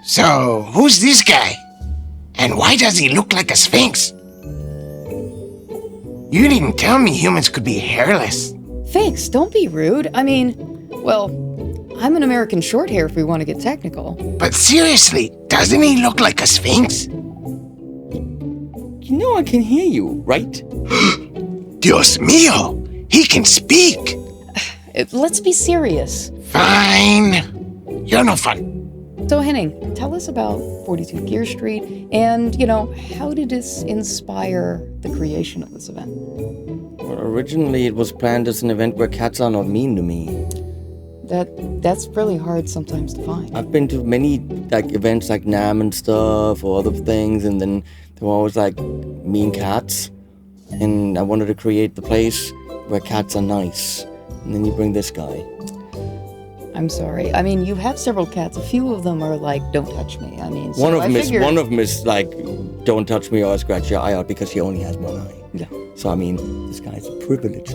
So, who's this guy? And why does he look like a sphinx? You didn't tell me humans could be hairless. Figs, don't be rude. I mean, well, I'm an American Shorthair if we want to get technical. But seriously, doesn't he look like a sphinx? You know I can hear you, right? Dios mío! He can speak! Let's be serious. Fine. You're no fun. So Henning, tell us about 42 Gear Street and, how did this inspire the creation of this event? Well, originally it was planned as an event where cats are not mean to me. That's really hard sometimes to find. I've been to many events like NAMM and stuff or other things, and then there were always mean cats. And I wanted to create the place where cats are nice. And then you bring this guy. I'm sorry. I mean, you have several cats. A few of them are don't touch me. I mean, one of them is don't touch me or I'll scratch your eye out because he only has one eye. Yeah. So, I mean, this guy's a privilege.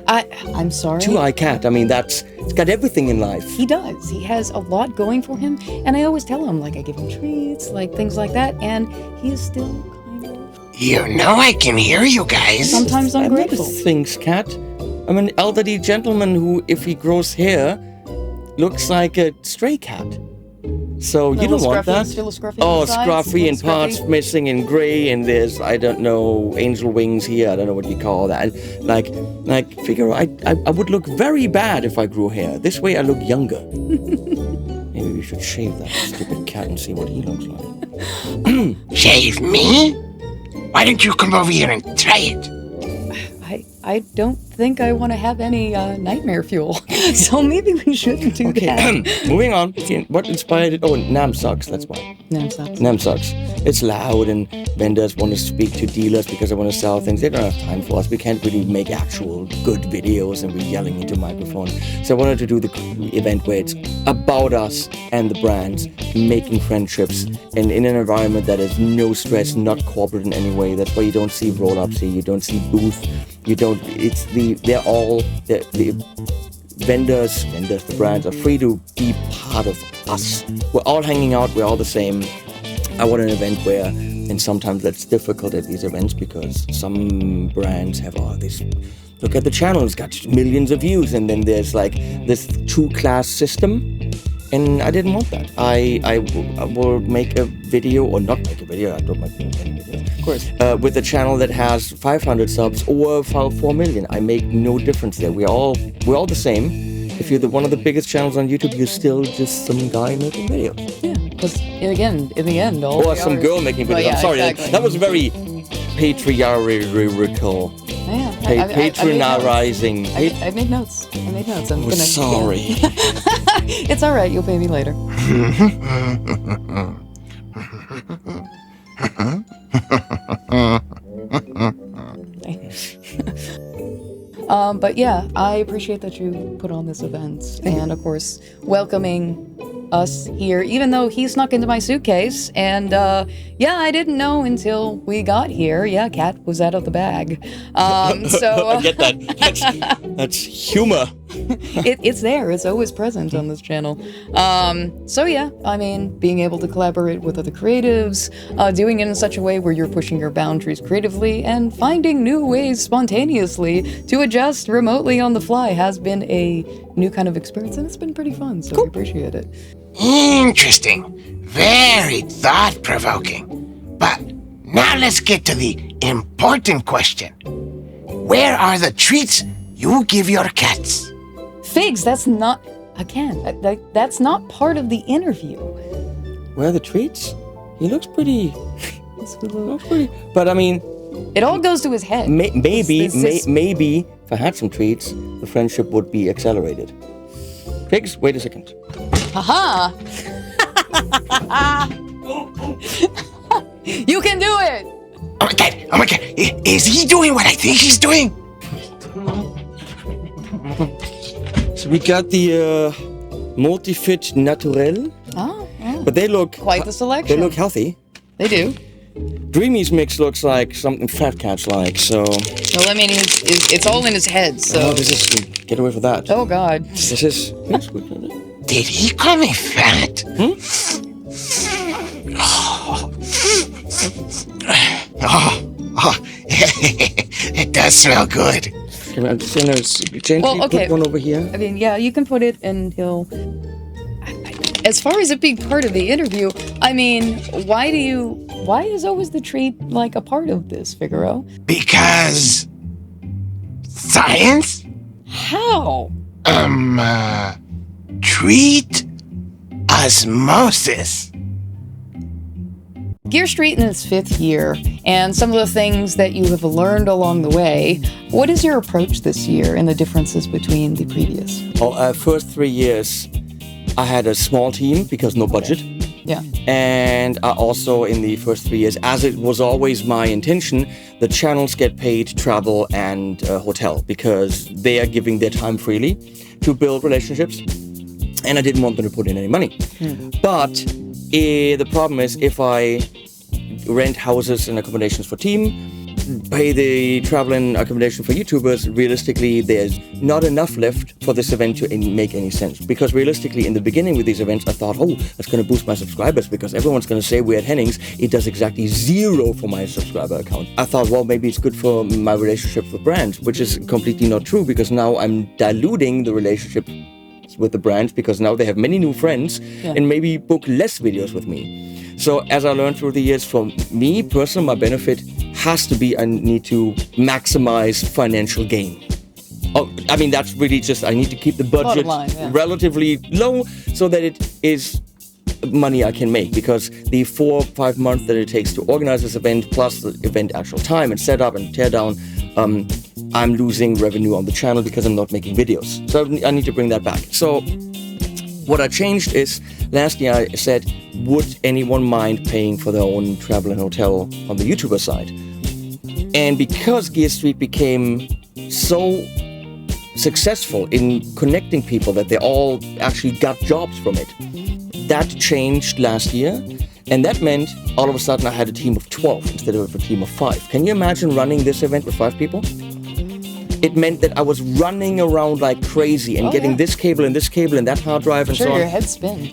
I'm sorry. Two-eye cat. I mean, it's got everything in life. He does. He has a lot going for him. And I always tell him, I give him treats, things like that. And he is still kind of... You know I can hear you guys. Sometimes ungrateful. Things, cat. I'm an elderly gentleman who, if he grows hair, looks like a stray cat. So you don't want that. Still a scruffy scruffy and parts missing and gray, and there's, I don't know, angel wings here. I don't know what you call that. Figure, I would look very bad if I grew hair. This way I look younger. Maybe we should shave that stupid cat and see what he looks like. Shave me? Why don't you come over here and try it? I don't think I want to have any nightmare fuel, so maybe we shouldn't do that. Moving on. What inspired it? Oh, NAMM sucks, that's why. NAMM sucks. It's loud and vendors want to speak to dealers because they want to sell things. They don't have time for us. We can't really make actual good videos and we're yelling into microphone. So I wanted to do the event where it's about us and the brands, making friendships, and in an environment that is no stress, not corporate in any way. That's why you don't see roll-ups here, you don't see booth. The vendors, the brands are free to be part of us. We're all hanging out, we're all the same. I want an event where, and sometimes that's difficult at these events because some brands have this, look at the channel, it's got millions of views, and then there's this two-class system. And I didn't want that. I will make a video, or not make a video, I don't make any videos. Of course. With a channel that has 500 subs or 4 million. I make no difference there. We're all the same. If you're one of the biggest channels on YouTube, you're still just some guy making videos. Yeah, because in the end, or some girl making videos. Yeah, I'm sorry, exactly. that was very patriarchal. Yeah, patronizing. I made notes. I'm gonna. Sorry. Yeah. It's all right. You'll pay me later. But yeah, I appreciate that you put on this event, and of course, welcoming us here, even though he snuck into my suitcase. And I didn't know until we got here. Yeah, Cat was out of the bag. So I get that. That's humor. It's there. It's always present on this channel. So yeah, I mean, being able to collaborate with other creatives, doing it in such a way where you're pushing your boundaries creatively and finding new ways spontaneously to adjust remotely on the fly has been a new kind of experience, and it's been pretty fun, so cool. I appreciate it. Interesting. Very thought-provoking. But now let's get to the important question. Where are the treats you give your cats? Figs, that's not... Again, that's not part of the interview. Where are the treats? He looks pretty... But I mean... It all goes to his head. Maybe if I had some treats, the friendship would be accelerated. Figs, wait a second. Haha! You can do it! Oh my god, is he doing what I think he's doing? So we got the Multifit Naturel. Oh, yeah. But they look... Quite the selection. They look healthy. They do. Dreamy's mix looks like something Fat Cat's like, so... Well, I mean, it's all in his head, so... Oh, this is... Get away from that. Oh, God. This is... Did he call me fat? Oh, it does smell good. I'm just gonna gently Well, okay. put one over here. I mean, yeah, you can put it and he'll... As far as it being part of the interview, I mean, why is always the treat like a part of this, Figaro? Because science? How? Treat osmosis. Gear Street in its 5th year, and some of the things that you have learned along the way. What is your approach this year and the differences between the previous? First 3 years, I had a small team because no budget. Yeah. And also in the first 3 years, as it was always my intention, the channels get paid travel and hotel because they are giving their time freely to build relationships. And I didn't want them to put in any money. But the problem is if I rent houses and accommodations for team, pay the travel and accommodation for YouTubers, realistically, there's not enough left for this event to make any sense. Because realistically, in the beginning with these events, I thought, oh, that's going to boost my subscribers because everyone's going to say we're at Hennings. It does exactly 0 for my subscriber account. I thought, well, maybe it's good for my relationship with brands, which is completely not true because now I'm diluting the relationship with the brands because now they have many new friends and maybe book less videos with me. So as I learned through the years, for me personally, my benefit has to be I need to maximize financial gain. Oh, I mean, that's really just, I need to keep the budget relatively low so that it is money I can make, because the 4 or 5 months that it takes to organize this event, plus the event actual time and setup and tear down, I'm losing revenue on the channel because I'm not making videos. So I need to bring that back. So what I changed is, last year I said, would anyone mind paying for their own travel and hotel on the YouTuber side? And because Gear Street became so successful in connecting people that they all actually got jobs from it, that changed last year. And that meant all of a sudden I had a team of 12 instead of a team of 5. Can you imagine running this event with 5 people? It meant that I was running around like crazy and getting this cable and that hard drive and so on. Your head spin.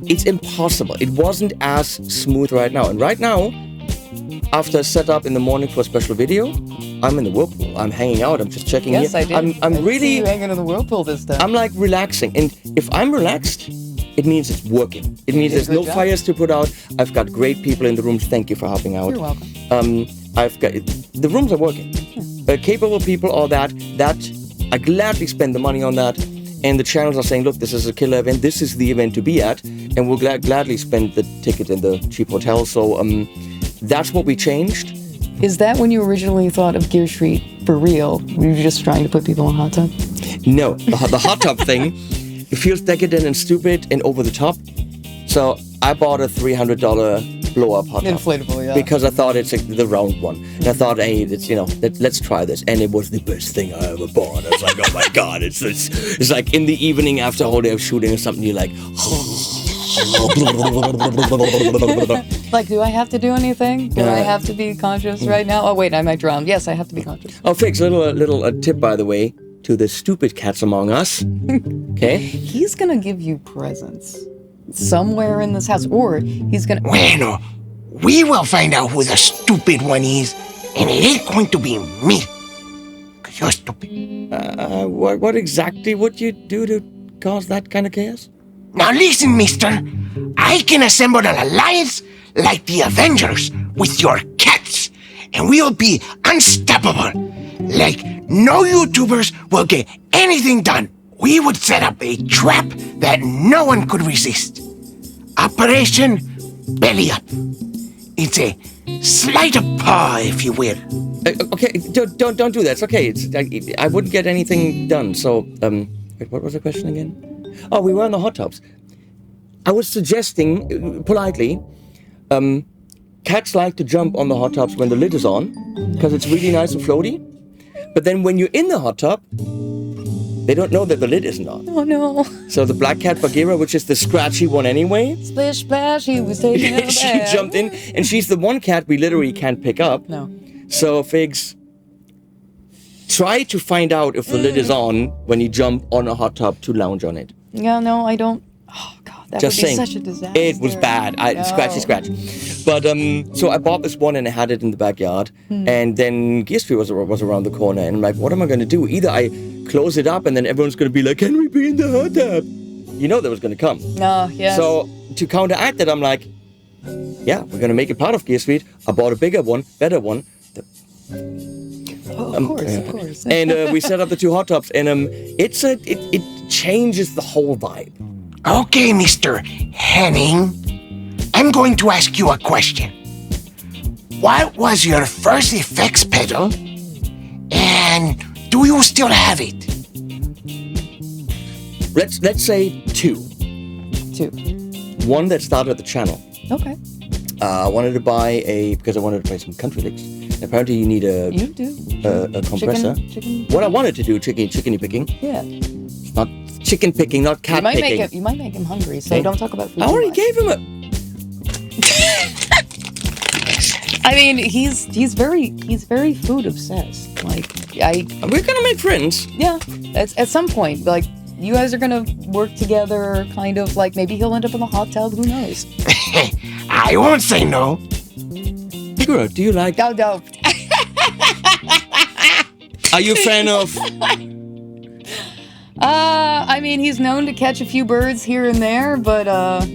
It's impossible. It wasn't as smooth right now. And right now, after I set up in the morning for a special video, I'm in the whirlpool. I'm hanging out. I'm just checking. Yes, I did. I'm I really see you hanging in the whirlpool this time. I'm like relaxing. And if I'm relaxed, it means it's working. It means there's no fires to put out. I've got great people in the rooms. Thank you for helping out. You're welcome. I've got the rooms are working. Capable people, all that I gladly spend the money on that. And the channels are saying, look, this is a killer event. This is the event to be at. And we'll gladly spend the ticket in the cheap hotel. So that's what we changed. Is that when you originally thought of Gear Street for real? Were you just trying to put people in hot tub? No, the hot tub thing, it feels decadent and stupid and over the top. So I bought a $300 blow-up hot tub. Inflatable, yeah. Because I thought it's the round one. And I thought, hey, it's, let's try this. And it was the best thing I ever bought. I was like, oh my God, it's like in the evening after a whole day of shooting or something, you're like, like, do I have to do anything? Do I have to be conscious right now? Oh, wait, I might drown. Yes, I have to be conscious. Oh, Fix, a little tip, by the way, to the stupid cats among us. Okay? He's gonna give you presents somewhere in this house, or he's gonna... Bueno, we will find out who the stupid one is, and it ain't going to be me. Because you're stupid. What exactly would you do to cause that kind of chaos? Now listen, mister. I can assemble an alliance like the Avengers with your cats, and we'll be unstoppable. Like, no YouTubers will get anything done. We would set up a trap that no one could resist. Operation Belly Up. It's a sleight of paw, if you will. Okay, don't do that. It's okay. I wouldn't get anything done. So, wait, what was the question again? Oh, we were in the hot tubs. I was suggesting, politely, cats like to jump on the hot tubs when the lid is on, because it's really nice and floaty. But then when you're in the hot tub, they don't know that the lid isn't on. Oh, no. So the black cat Bagheera, which is the scratchy one anyway. Splish splash, he was taking a She bath. jumped in, and she's the one cat we literally can't pick up. No. So Figs, Try to find out if the lid is on when you jump on a hot tub to lounge on it. Yeah, no, I don't. Oh god, that Just would be saying, such a disaster. it was bad. Scratchy. But so I bought this one and I had it in the backyard. And then Gear Street was around the corner, and I'm like, what am I going to do? Either I close it up and then everyone's going to be like, can we be in the hot tub? You know that was going to come. No, yeah. So to counteract that, I'm like, yeah, we're going to make it part of Gear Street. I bought a bigger one, better one. Of course. And we set up the 2 hot tubs, and it changes the whole vibe. Okay, Mr. Henning. I'm going to ask you a question. What was your first effects pedal? And do you still have it? Let's say 2. 2. One that started at the channel. Okay. I wanted to buy because I wanted to play some country licks. Apparently, you need a compressor. Chicken. What I wanted to do, chickeny picking. Yeah. Not chicken picking, not cat picking. You might make him hungry, so don't talk about food. I already gave him a. I mean, he's very food obsessed. Like We're gonna make friends. yeah. At some point, like you guys are gonna work together, kind of like maybe he'll end up in the hot tub. Who knows? I won't say no. Higuro, do you like? No. Are you a fan of? I mean, he's known to catch a few birds here and there, but Ha,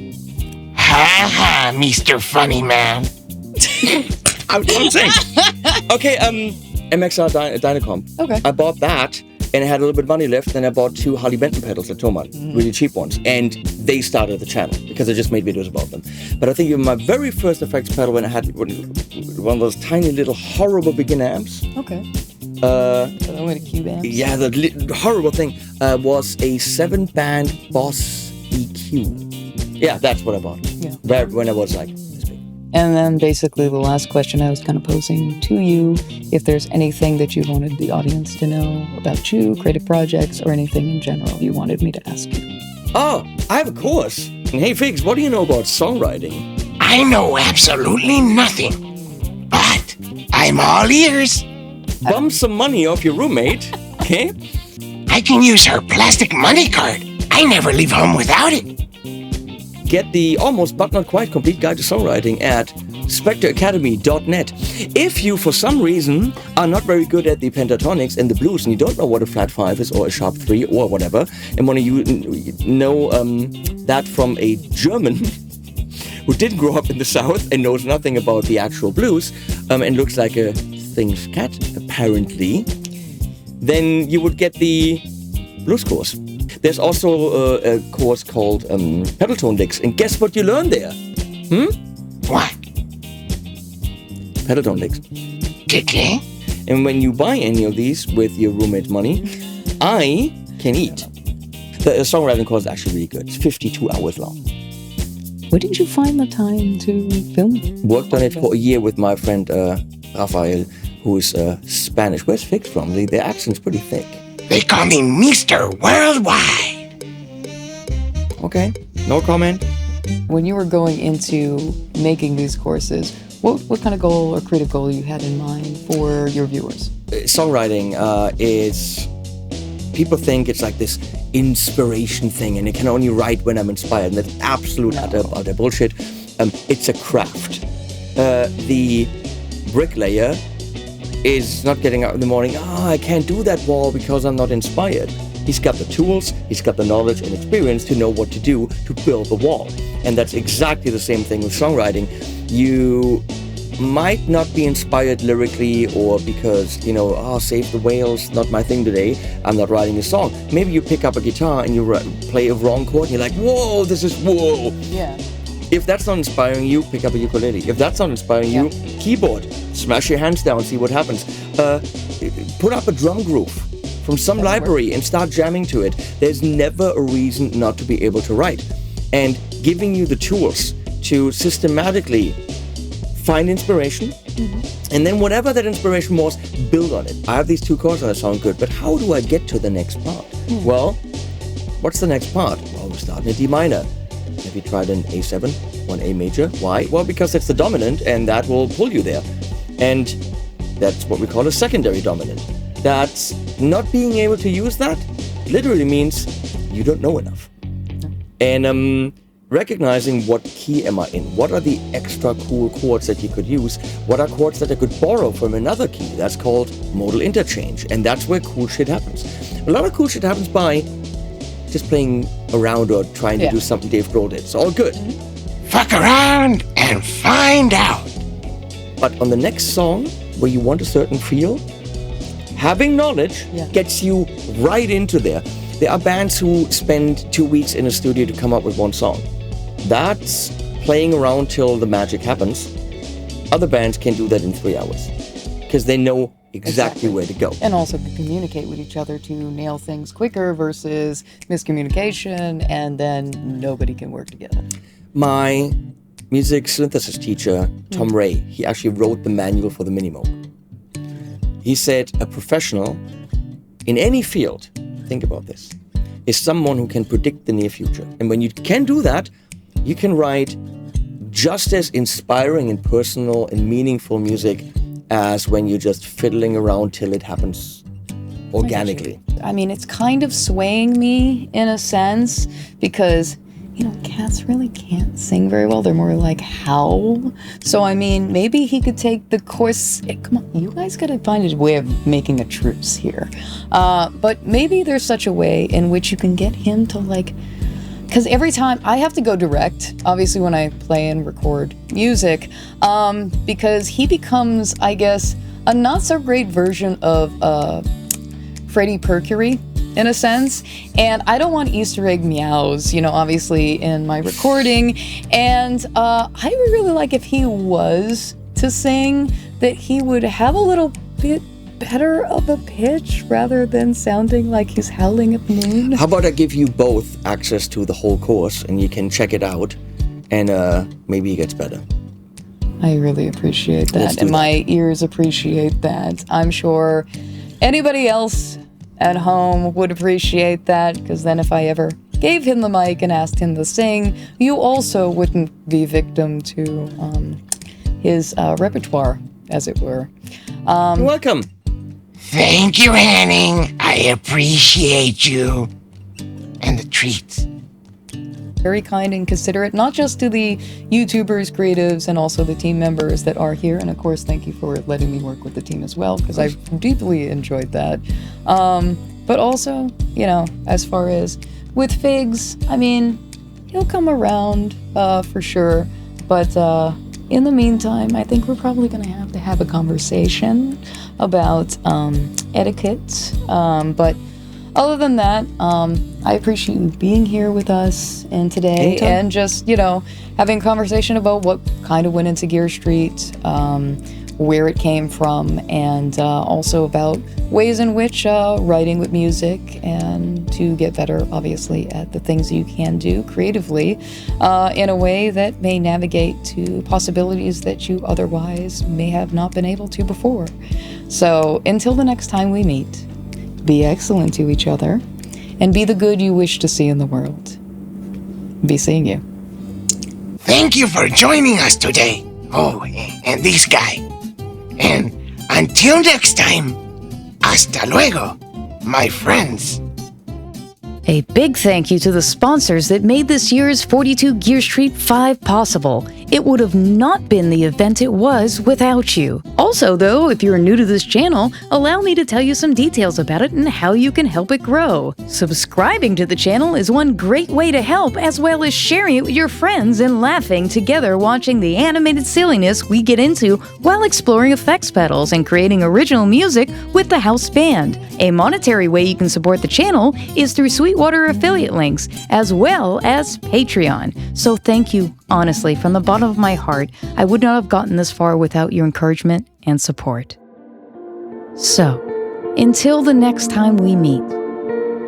Mr. Funny Man. I'm saying. Okay, MXR Dynacomp. Okay. I bought that, and I had a little bit of money left, and I bought 2 Harley Benton pedals at Thomann, really cheap ones, and they started the channel because I just made videos about them. But I think my very first effects pedal, when I had one of those tiny little horrible beginner amps. okay. I'm going to cube amps. Yeah, the horrible thing was a 7-band Boss EQ. Yeah, that's what I bought. Yeah. When I was like this big. And then basically the last question I was kind of posing to you, if there's anything that you wanted the audience to know about you, creative projects, or anything in general you wanted me to ask you. Oh, I have a course. Hey, Figs, what do you know about songwriting? I know absolutely nothing. But I'm all ears. Bum some money off your roommate, okay? I can use her plastic money card. I never leave home without it. Get the almost but not quite complete guide to songwriting at spectreacademy.net. If you, for some reason, are not very good at the pentatonics and the blues and you don't know what a flat 5 is or a sharp 3 or whatever, and want to know that from a German who didn't grow up in the South and knows nothing about the actual blues and looks like a thing's cat, apparently, then you would get the blues course. There's also a course called pedal tone licks, and guess what you learn there? What? Pedal tone licks. Okay. And when you buy any of these with your roommate's money, I can eat. The songwriting course is actually really good. It's 52 hours long. Where did you find the time to film? Worked on it for a year with my friend Rafael, who is Spanish. Where's Fix from? Their accent's pretty thick. They call me Mr. Worldwide. Okay, no comment. When you were going into making these courses, what kind of goal or creative goal you had in mind for your viewers? Songwriting is... People think it's like this inspiration thing and I can only write when I'm inspired. And that's absolute utter bullshit. It's a craft. The bricklayer is not getting out in the morning, I can't do that wall because I'm not inspired. He's got the tools, he's got the knowledge and experience to know what to do to build the wall. And that's exactly the same thing with songwriting. You might not be inspired lyrically or because, Save the Whales, not my thing today, I'm not writing a song. Maybe you pick up a guitar and you play a wrong chord and you're like, whoa, this is whoa. Yeah. If that's not inspiring you, pick up a ukulele. If that's not inspiring you, keyboard. Smash your hands down, see what happens. Put up a drum groove from some library and start jamming to it. There's never a reason not to be able to write. And giving you the tools to systematically find inspiration, and then whatever that inspiration was, build on it. I have these 2 chords that sound good, but how do I get to the next part? Well, what's the next part? Well, we start in a D minor. Have you tried an A7, one A major? Why? Well, because it's the dominant and that will pull you there. And that's what we call a secondary dominant. that not being able to use that literally means you don't know enough. And recognizing what key am I in, what are the extra cool chords that you could use, what are chords that I could borrow from another key. That's called modal interchange, and that's where cool shit happens. A lot of cool shit happens by just playing around or trying to do something Dave Grohl did. It's all good. Fuck around and find out. But on the next song, where you want a certain feel, having knowledge gets you right into there. There are bands who spend 2 weeks in a studio to come up with one song. That's playing around till the magic happens. Other bands can do that in 3 hours because they know exactly where to go. And also to communicate with each other to nail things quicker versus miscommunication, and then nobody can work together. My music synthesis teacher, Tom Ray, he actually wrote the manual for the Minimoog. He said a professional in any field, think about this, is someone who can predict the near future. And when you can do that, you can write just as inspiring and personal and meaningful music as when you're just fiddling around till it happens organically. I mean, it's kind of swaying me in a sense because, you know, cats really can't sing very well. They're more like howl. So, I mean, maybe he could take the course. Come on, you guys gotta find a way of making a truce here. But maybe there's such a way in which you can get him to like, because every time I have to go direct, obviously when I play and record music, because he becomes, I guess, a not so great version of Freddie Mercury in a sense. And I don't want Easter egg meows, you know, obviously in my recording. And I would really like if he was to sing that he would have a little bit better of a pitch rather than sounding like he's howling at the moon. How about I give you both access to the whole course and you can check it out and maybe it gets better. I really appreciate that, and my ears appreciate that. I'm sure anybody else at home would appreciate that, because then if I ever gave him the mic and asked him to sing, you also wouldn't be victim to his repertoire, as it were. You're welcome. Thank you, Henning. I appreciate you. And the treats. Very kind and considerate, not just to the YouTubers, creatives, and also the team members that are here. And of course, thank you for letting me work with the team as well, because I've deeply enjoyed that. But also, you know, as far as with Figs, I mean, he'll come around for sure. But in the meantime, I think we're probably going to have a conversation about etiquette. But other than that, I appreciate you being here with us and today. Anytime. And just, you know, having a conversation about what kind of went into Gear Street, where it came from, and also about ways in which writing with music and to get better, obviously, at the things you can do creatively in a way that may navigate to possibilities that you otherwise may have not been able to before. So until the next time we meet, be excellent to each other and be the good you wish to see in the world. Be seeing you. Thank you for joining us today. Oh, and this guy. And until next time, hasta luego, my friends. A big thank you to the sponsors that made this year's 42 Gear Street 5 possible. It would have not been the event it was without you. Also, though, if you're new to this channel, allow me to tell you some details about it and how you can help it grow. Subscribing to the channel is one great way to help, as well as sharing it with your friends and laughing together watching the animated silliness we get into while exploring effects pedals and creating original music with the house band. A monetary way you can support the channel is through Sweetwater affiliate links, as well as Patreon. So thank you, honestly, from the bottom of my heart. I would not have gotten this far without your encouragement and support. So, until the next time we meet,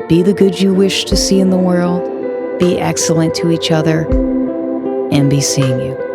be the good you wish to see in the world, be excellent to each other, and be seeing you.